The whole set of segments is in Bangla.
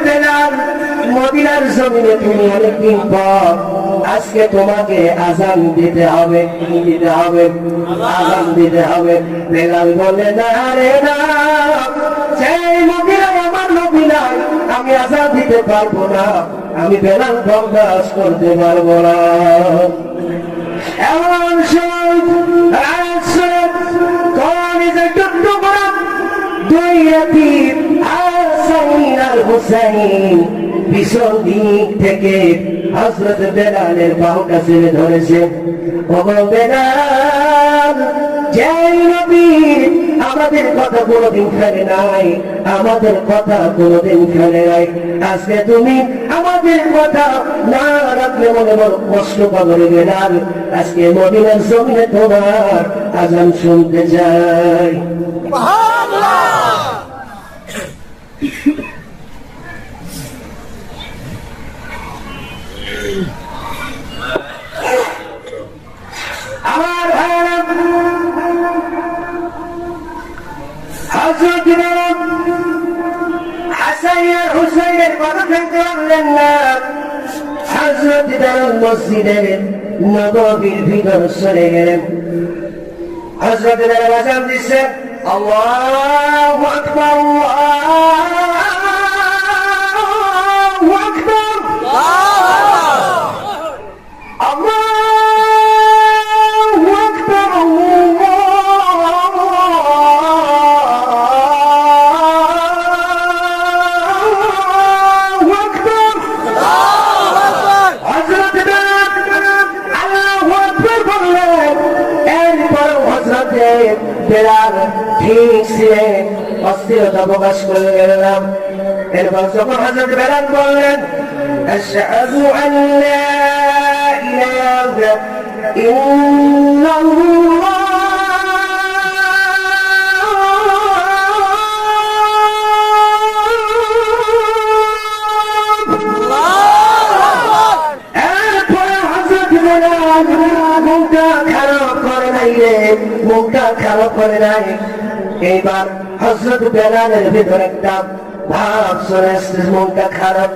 বেলাল, মদিনার জমিনে তুমি অনেকদিন পর আজকে তোমাকে আজান দিতে হবে, আজান দিতে হবে। বেলাল বলে না রে না, সেই মদিনায় আমার নবী নাই, আমি আজান দিতে পারবো না, আমি বেলাল বরদাস্ত করতে পারবো না। এমন সময় দুই রাতির হাসান আর হুসাইন পিছন দিক থেকে হযরত বেলালের বাহুটা চেপে ধরেছে। ওগো বেলাল, যেই নবী আমাদের কথা কোনোদিন ফেলে নাই, আমাদের কথা কোনোদিন ফেলে নাই, আজকে তুমি আমাদের কথা না রাখলে মনে বড় কষ্ট পাবে বেলাল। আজকে মদিনার জমিনে তোমার আজান শুনতে চাই। আমার ভাইরা, হযরত হাসান আর হুসাইনের কথা থাকতে পারলেন না। হযরত মসজিদের নববীর ভিতর চলে গেলেন। হযরত আজান দিচ্ছে, আল্লাহু আকবার, আল্লাহু আকবার, আল্লাহু আকবার, আল্লাহু আকবার। হযরত আল্লাহু আকবার বললেন। এরপর হযরত বেলাল ঠিক ছিলেন, অস্থিরতা প্রকাশ করে গেলাম। এরপর যখন হযরত বেলাল বললেন, আশহাদু আন লা ইলাহা ইল্লাল্লাহ, মুখটা খারাপ করে নাই। এইবার হযরত বেলালের ভিতর একটা ভাব চলে আসছে, মুখটা খারাপ।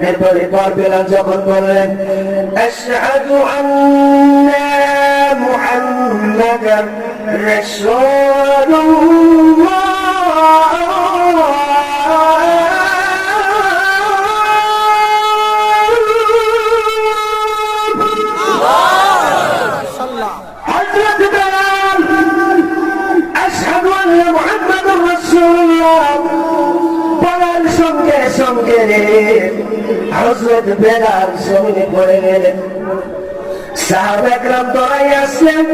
এরপরে বেলাল যখন বললেন, আশহাদু আন্না মুহাম্মাদান রাসূলুল্লাহ, বলার সঙ্গে সঙ্গে হযরত বেলাল জমিনে পড়ে গেলেন। সাহাবায়ে কেরাম দৌড়াইয়া আসলেন।